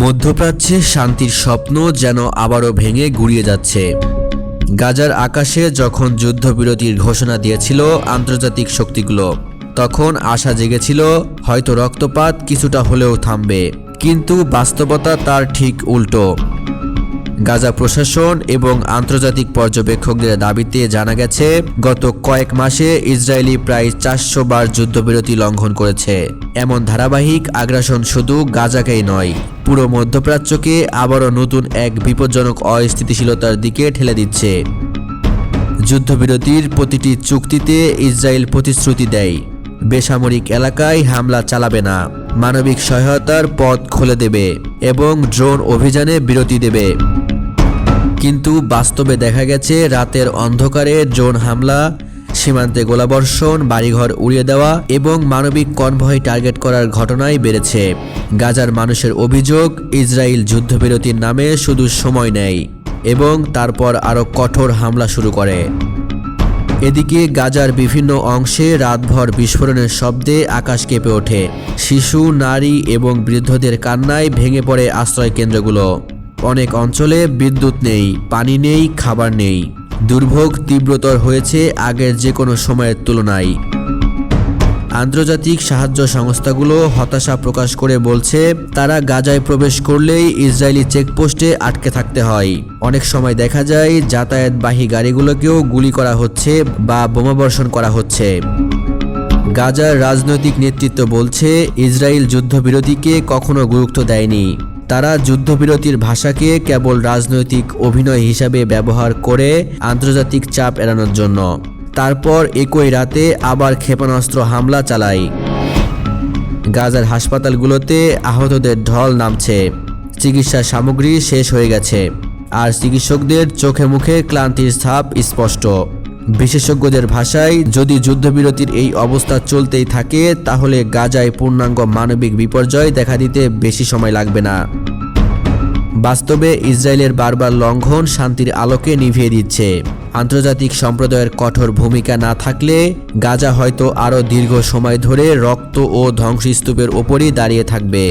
মধ্যপ্রাচ্যে শান্তির স্বপ্ন যেন আবারও ভেঙে গুড়িয়ে যাচ্ছে। গাজার আকাশে যখন যুদ্ধবিরতির ঘোষণা দিয়েছিল আন্তর্জাতিক শক্তিগুলো, তখন আশা জেগেছিল হয়তো রক্তপাত কিছুটা হলেও থামবে, কিন্তু বাস্তবতা তার ঠিক উল্টো। গাজা প্রশাসন এবং আন্তর্জাতিক পর্যবেক্ষকদের দাবিতে জানা গেছে, গত কয়েক মাসে ইসরায়েলি প্রায় 400 বার যুদ্ধবিরতি লঙ্ঘন করেছে। এমন ধারাবাহিক আগ্রাসন শুধু গাজাকেই নয়, পুরো মধ্যপ্রাচ্যকে আবারও নতুন এক বিপজ্জনক অস্থিতিশীলতার দিকে ঠেলে দিচ্ছে। যুদ্ধবিরতির প্রতিটি চুক্তিতে ইসরায়েল প্রতিশ্রুতি দেয় বেসামরিক এলাকায় হামলা চালাবে না, মানবিক সহায়তার পথ খুলে দেবে এবং ড্রোন অভিযানে বিরতি দেবে। কিন্তু বাস্তবে দেখা গেছে রাতের অন্ধকারে ড্রোন হামলা, সীমান্তে গোলাবর্ষণ, বাড়িঘর উড়িয়ে দেওয়া এবং মানবিক কনভয় টার্গেট করার ঘটনাই বেড়েছে। গাজার মানুষের অভিযোগ, ইসরায়েল যুদ্ধবিরতির নামে শুধু সময় নেয় এবং তারপর আরও কঠোর হামলা শুরু করে। এদিকে গাজার বিভিন্ন অংশে রাতভর বিস্ফোরণের শব্দে আকাশ কেঁপে ওঠে। শিশু, নারী এবং বৃদ্ধদের কান্নায় ভেঙে পড়ে আশ্রয়কেন্দ্রগুলো। অনেক অঞ্চলে বিদ্যুৎ নেই, পানি নেই, খাবার নেই। দুর্ভোগ তীব্রতর হয়েছে আগের যে কোনো সময়ের তুলনায়। আন্তর্জাতিক সাহায্য সংস্থাগুলো হতাশা প্রকাশ করে বলছে, তারা গাজায় প্রবেশ করলেই ইসরায়েলি চেকপোস্টে আটকে থাকতে হয়। অনেক সময় দেখা যায় যাতায়াতবাহী গাড়িগুলোকেও গুলি করা হচ্ছে বা বোমাবর্ষণ করা হচ্ছে। গাজার রাজনৈতিক নেতৃত্ব বলছে, ইসরায়েল যুদ্ধবিরতিকে কখনো গুরুত্ব দেয়নি। তারা যুদ্ধবিরতির ভাষাকে কেবল রাজনৈতিক অভিনয় হিসাবে ব্যবহার করে আন্তর্জাতিক চাপ এড়ানোর জন্য। তারপর একই রাতে আবার ক্ষেপণাস্ত্র হামলা চালায়। গাজার হাসপাতালগুলোতে আহতদের ঢল নামছে, চিকিৎসা সামগ্রী শেষ হয়ে গেছে, আর চিকিৎসকদের চোখে মুখে ক্লান্তির ছাপ স্পষ্ট। বিশেষজ্ঞদের ভাষায়, যদি যুদ্ধবিরতির এই অবস্থা চলতেই থাকে তাহলে গাজায় পূর্ণাঙ্গ মানবিক বিপর্যয় দেখা দিতে বেশি সময় লাগবে না। বাস্তবে ইসরায়েলের বারবার লঙ্ঘন শান্তির আলোকে নিভিয়ে দিচ্ছে। আন্তর্জাতিক সম্প্রদায়ের কঠোর ভূমিকা না থাকলে গাজা হয়তো আরও দীর্ঘ সময় ধরে রক্ত ও ধ্বংসস্তূপের ওপরই দাঁড়িয়ে থাকবে।